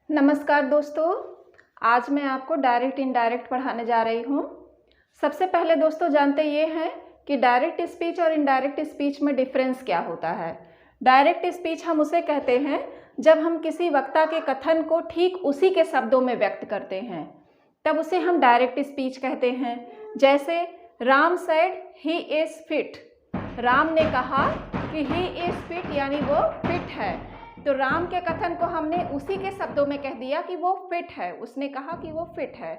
नमस्कार दोस्तों, आज मैं आपको डायरेक्ट इनडायरेक्ट पढ़ाने जा रही हूँ। सबसे पहले दोस्तों जानते ये हैं कि डायरेक्ट स्पीच और इनडायरेक्ट स्पीच में डिफरेंस क्या होता है। डायरेक्ट स्पीच हम उसे कहते हैं जब हम किसी वक्ता के कथन को ठीक उसी के शब्दों में व्यक्त करते हैं, तब उसे हम डायरेक्ट स्पीच कहते हैं। जैसे Ram said he is fit, Ram ने कहा कि ही इज़ फिट यानी वो फिट है। तो राम के कथन को हमने उसी के शब्दों में कह दिया कि वो फिट है, उसने कहा कि वो फिट है।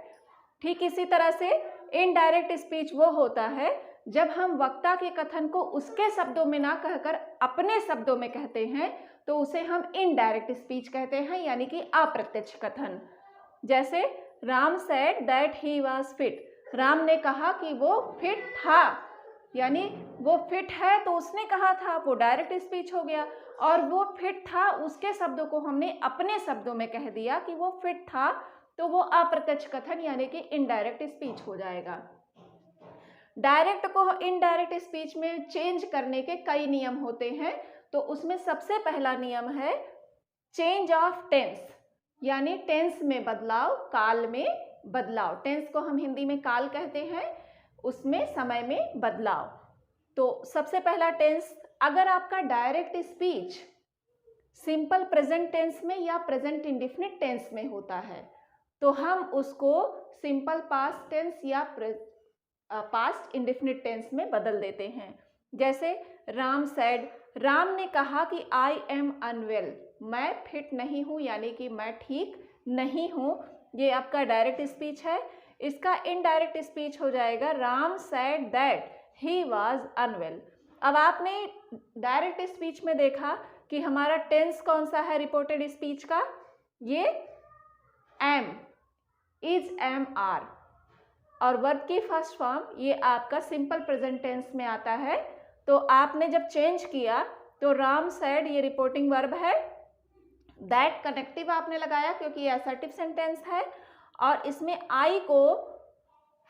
ठीक इसी तरह से इनडायरेक्ट स्पीच वो होता है जब हम वक्ता के कथन को उसके शब्दों में ना कहकर अपने शब्दों में कहते हैं, तो उसे हम इनडायरेक्ट स्पीच कहते हैं, यानी कि अप्रत्यक्ष कथन। जैसे Ram said that he was fit, Ram ने कहा कि वो फिट था, यानी वो फिट है तो उसने कहा था, वो डायरेक्ट स्पीच हो गया। और वो फिट था उसके शब्दों को हमने अपने शब्दों में कह दिया कि वो फिट था, तो वो अप्रत्यक्ष कथन यानी कि इनडायरेक्ट स्पीच हो जाएगा। डायरेक्ट को इनडायरेक्ट स्पीच में चेंज करने के कई नियम होते हैं, तो उसमें सबसे पहला नियम है चेंज ऑफ टेंस, यानी टेंस में बदलाव, काल में बदलाव। टेंस को हम हिंदी में काल कहते हैं, उसमें समय में बदलाव। तो सबसे पहला टेंस, अगर आपका direct speech simple present tense में या प्रेजेंट इंडेफिनिट टेंस में होता है, तो हम उसको सिंपल पास्ट टेंस या पास्ट इंडेफिनिट टेंस में बदल देते हैं। जैसे राम सेड, राम ने कहा कि आई एम अनवेल, मैं फिट नहीं हूँ, यानी कि मैं ठीक नहीं हूँ। ये आपका डायरेक्ट स्पीच है। इसका इनडायरेक्ट स्पीच हो जाएगा Ram said that he was unwell. अब आपने डायरेक्ट स्पीच में देखा कि हमारा टेंस कौन सा है रिपोर्टेड स्पीच का, ये एम, इज, एम, आर, और वर्ब की फर्स्ट फॉर्म ये आपका सिंपल प्रेजेंट टेंस में आता है। तो आपने जब चेंज किया तो राम सेड ये रिपोर्टिंग वर्ब है, दैट कनेक्टिव आपने लगाया क्योंकि ये असर्टिव सेंटेंस है, और इसमें आई को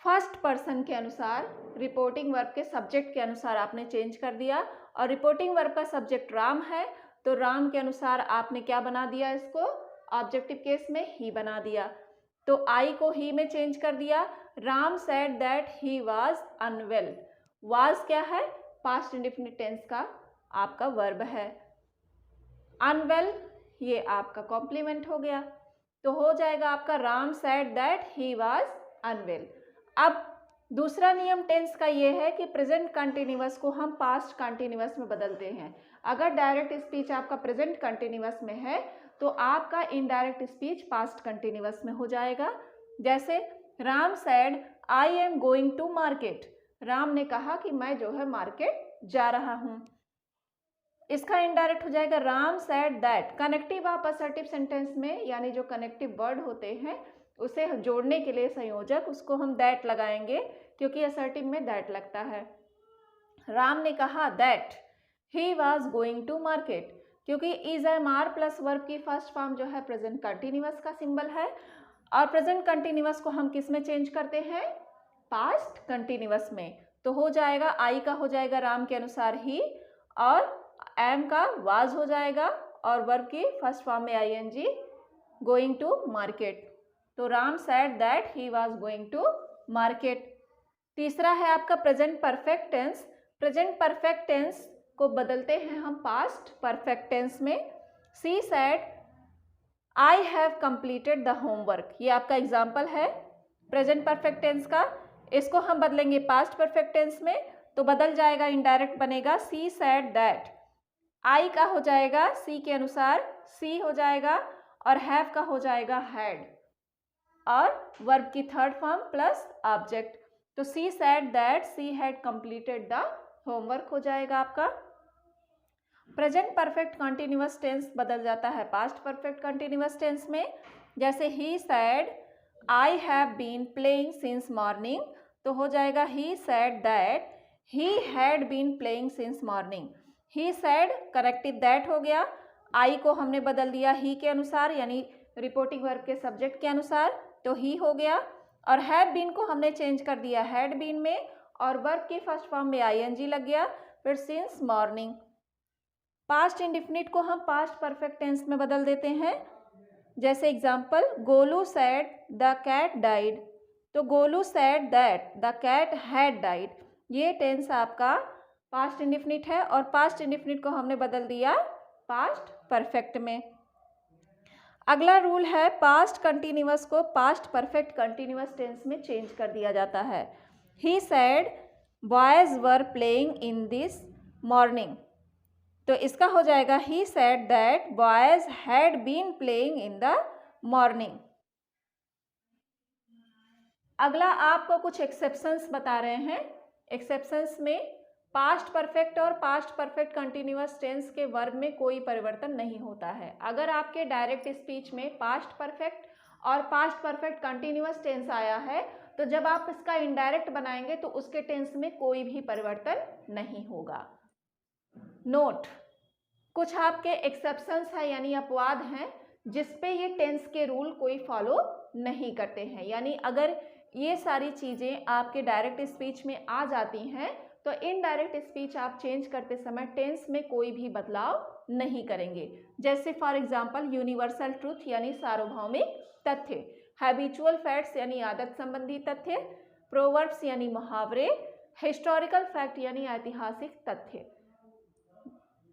फर्स्ट पर्सन के अनुसार रिपोर्टिंग वर्ब के सब्जेक्ट के अनुसार आपने चेंज कर दिया। और रिपोर्टिंग वर्ब का सब्जेक्ट राम है, तो राम के अनुसार आपने क्या बना दिया, इसको ऑब्जेक्टिव केस में ही बना दिया। तो आई को ही में चेंज कर दिया। Ram said that he was unwell, was क्या है, पास्ट इंडेफिनिट टेंस का आपका वर्ब है। अनवेल ये आपका कॉम्प्लीमेंट हो गया, तो हो जाएगा आपका Ram said that he was unwell. अब दूसरा नियम टेंस का ये है कि प्रेजेंट कंटिन्यूअस को हम पास्ट कंटिन्यूअस में बदलते हैं। अगर डायरेक्ट स्पीच आपका प्रेजेंट कंटिन्यूअस में है, तो आपका इनडायरेक्ट स्पीच पास्ट कंटिन्यूअस में हो जाएगा। जैसे Ram said I am going to market, Ram ने कहा कि मैं जो है मार्केट जा रहा हूँ। इसका इनडायरेक्ट हो जाएगा राम सेड दैट। कनेक्टिव आप असर्टिव सेंटेंस में, यानी जो कनेक्टिव वर्ड होते हैं उसे जोड़ने के लिए संयोजक, उसको हम दैट लगाएंगे क्योंकि असर्टिव में दैट लगता है। राम ने कहा that he was going to market, क्योंकि is, am, are plus verb की फर्स्ट फॉर्म जो है प्रेजेंट कंटिन्यूअस का सिंबल है, और प्रेजेंट कंटिन्यूअस को हम किस में चेंज करते हैं, पास्ट कंटिन्यूअस में। तो हो जाएगा आई का हो जाएगा राम के अनुसार ही, और एम का वाज हो जाएगा, और वर्ब की फर्स्ट फॉर्म में आईएनजी, गोइंग टू मार्केट। तो Ram said that he was going to market. तीसरा है आपका present perfect tense. Present perfect tense को बदलते हैं हम पास्ट परफेक्ट टेंस में। She said I have completed the homework, ये आपका एग्जाम्पल है प्रेजेंट परफेक्ट टेंस का। इसको हम बदलेंगे पास्ट परफेक्ट टेंस में, तो बदल जाएगा, इनडायरेक्ट बनेगा सी सेड दैट। आई का हो जाएगा सी के अनुसार सी हो जाएगा, और हैव का हो जाएगा हैड, और वर्ब की थर्ड फॉर्म प्लस ऑब्जेक्ट। तो she said that she had completed the homework हो जाएगा आपका। प्रेजेंट परफेक्ट कंटिन्यूअस टेंस बदल जाता है पास्ट परफेक्ट कंटिन्यूअस टेंस में। जैसे he said I have been playing since morning, तो हो जाएगा he said that he had been playing since morning. He said corrective that हो गया, आई को हमने बदल दिया ही के अनुसार, यानी रिपोर्टिंग वर्ब के सब्जेक्ट के अनुसार, तो ही हो गया। और हैव बीन को हमने चेंज कर दिया हैड बीन में, और वर्ब की फर्स्ट फॉर्म में आईएनजी लग गया, फिर सिंस मॉर्निंग। पास्ट इंडेफिनिट को हम पास्ट परफेक्ट टेंस में बदल देते हैं। जैसे example, Golu said the cat died, तो Golu said that the cat had died, ये टेंस आपका पास्ट इंडेफिनिट है और पास्ट इंडेफिनिट को हमने बदल दिया पास्ट परफेक्ट में। अगला रूल है पास्ट कंटिन्यूअस को पास्ट परफेक्ट कंटिन्यूअस टेंस में चेंज कर दिया जाता है। He said boys were playing in this morning, तो इसका हो जाएगा he said that boys had been playing in the morning. अगला आपको कुछ एक्सेप्शंस बता रहे हैं। एक्सेप्शंस में पास्ट परफेक्ट और पास्ट परफेक्ट कंटिन्यूअस टेंस के वर्ब में कोई परिवर्तन नहीं होता है। अगर आपके डायरेक्ट स्पीच में पास्ट परफेक्ट और पास्ट परफेक्ट कंटिन्यूअस टेंस आया है तो जब आप इसका इनडायरेक्ट बनाएंगे तो उसके टेंस में कोई भी परिवर्तन नहीं होगा। नोट, कुछ आपके एक्सेप्शंस है यानी अपवाद हैं जिसपे ये टेंस के रूल कोई फॉलो नहीं करते हैं, यानी अगर ये सारी चीज़ें आपके डायरेक्ट स्पीच में आ जाती हैं तो इनडायरेक्ट स्पीच आप चेंज करते समय टेंस में कोई भी बदलाव नहीं करेंगे। जैसे फॉर एग्जांपल यूनिवर्सल ट्रूथ यानी सार्वभौमिक तथ्य, हैबिचुअल फैक्ट्स यानी आदत संबंधी तथ्य, प्रोवर्ब्स यानी मुहावरे, हिस्टोरिकल फैक्ट यानी ऐतिहासिक तथ्य।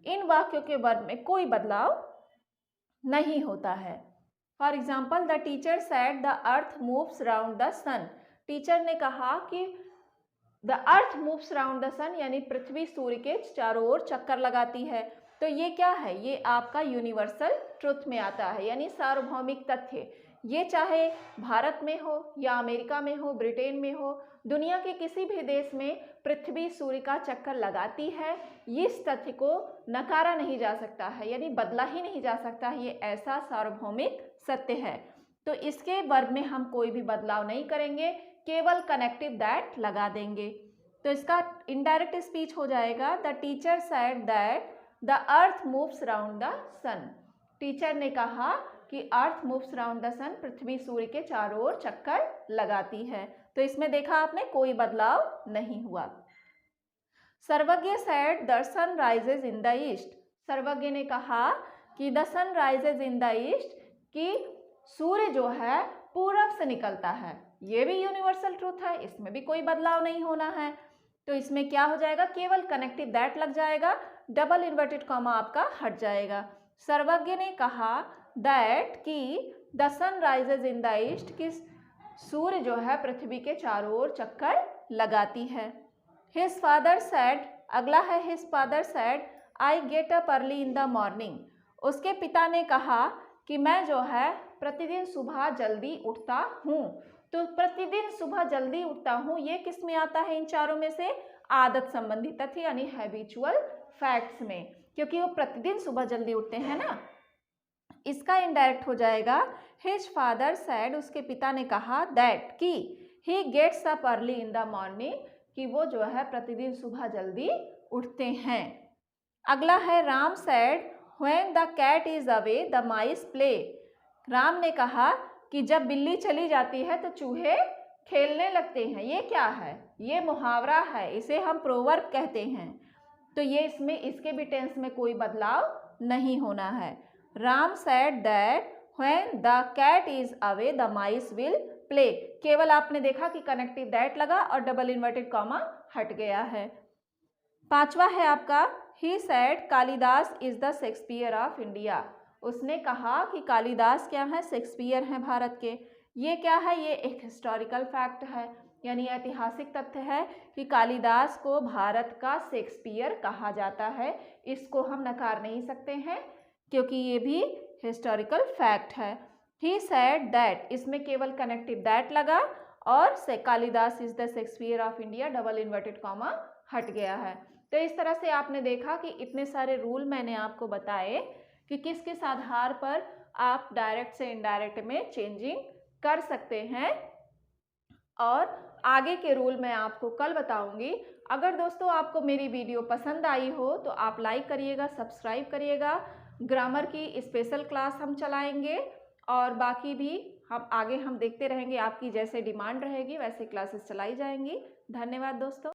इन वाक्यों के वर्ब में कोई बदलाव नहीं होता है। For example, the teacher said the earth moves round the sun, teacher ने कहा कि the earth moves round the sun यानी पृथ्वी सूर्य के चारों ओर चक्कर लगाती है। तो ये क्या है, ये आपका यूनिवर्सल ट्रुथ में आता है यानी सार्वभौमिक तथ्य। ये चाहे भारत में हो या अमेरिका में हो, ब्रिटेन में हो, दुनिया के किसी भी देश में पृथ्वी सूर्य का चक्कर लगाती है, इस तथ्य को नकारा नहीं जा सकता है यानी बदला ही नहीं जा सकता है, ये ऐसा सार्वभौमिक सत्य है। तो इसके वर्ब में हम कोई भी बदलाव नहीं करेंगे, केवल कनेक्टिव दैट लगा देंगे। तो इसका इनडायरेक्ट स्पीच हो जाएगा the teacher said that the earth moves round the sun, teacher ने कहा कि earth moves round the sun, पृथ्वी सूर्य के चारों ओर चक्कर लगाती है। तो इसमें देखा आपने कोई बदलाव नहीं हुआ। Sarvagya said the sun rises in the east, Sarvagya ने कहा कि the sun rises in the east, कि सूर्य जो है पूरब से निकलता है। ये भी यूनिवर्सल ट्रूथ है, इसमें भी कोई बदलाव नहीं होना है। तो इसमें क्या हो जाएगा, केवल कनेक्टिव दैट लग जाएगा, डबल इन्वर्टेड कॉमा आपका हट जाएगा। सर्वज्ञ ने कहा दैट कि the sun rises in the east, कि सूर्य जो है पृथ्वी के चारों ओर चक्कर लगाती है। हिज फादर सेड, अगला है his father said I get up early in the morning, उसके पिता ने कहा कि मैं जो है प्रतिदिन सुबह जल्दी उठता हूँ। तो प्रतिदिन सुबह जल्दी उठता हूँ ये किस में आता है, इन चारों में से आदत संबंधी तथ्य यानी हैबिचुअल फैक्ट्स में, क्योंकि वो प्रतिदिन सुबह जल्दी उठते हैं ना। इसका इनडायरेक्ट हो जाएगा हिज फादर सेड, उसके पिता ने कहा दैट कि he gets up early in the morning, कि वो जो है प्रतिदिन सुबह जल्दी उठते हैं। अगला है Ram said when the cat is away the mice play, राम ने कहा कि जब बिल्ली चली जाती है तो चूहे खेलने लगते हैं। ये क्या है, ये मुहावरा है, इसे हम प्रोवर्ब कहते हैं। तो ये इसमें इसके भी टेंस में कोई बदलाव नहीं होना है। Ram said that when the cat is away the mice will play, केवल आपने देखा कि कनेक्टिव दैट लगा और डबल इन्वर्टेड कॉमा हट गया है। पांचवा है आपका he said Kalidas is the Shakespeare of India, उसने कहा कि कालिदास क्या है, शेक्सपियर हैं भारत के। ये क्या है, ये एक हिस्टोरिकल फैक्ट है यानी ऐतिहासिक तथ्य है कि कालिदास को भारत का शेक्सपियर कहा जाता है। इसको हम नकार नहीं सकते हैं क्योंकि ये भी हिस्टोरिकल फैक्ट है। ही सेड दैट, इसमें केवल कनेक्टिव दैट लगा और से Kalidas is the Shakespeare of India, double inverted comma हट गया है। तो इस तरह से आपने देखा कि इतने सारे रूल मैंने आपको बताए कि किस किस आधार पर आप डायरेक्ट से इनडायरेक्ट में चेंजिंग कर सकते हैं, और आगे के रूल मैं आपको कल बताऊंगी। अगर दोस्तों आपको मेरी वीडियो पसंद आई हो तो आप लाइक करिएगा, सब्सक्राइब करिएगा। ग्रामर की स्पेशल क्लास हम चलाएंगे और बाकी भी हम देखते रहेंगे, आपकी जैसे डिमांड रहेगी वैसे क्लासेस चलाई जाएंगी। धन्यवाद दोस्तों।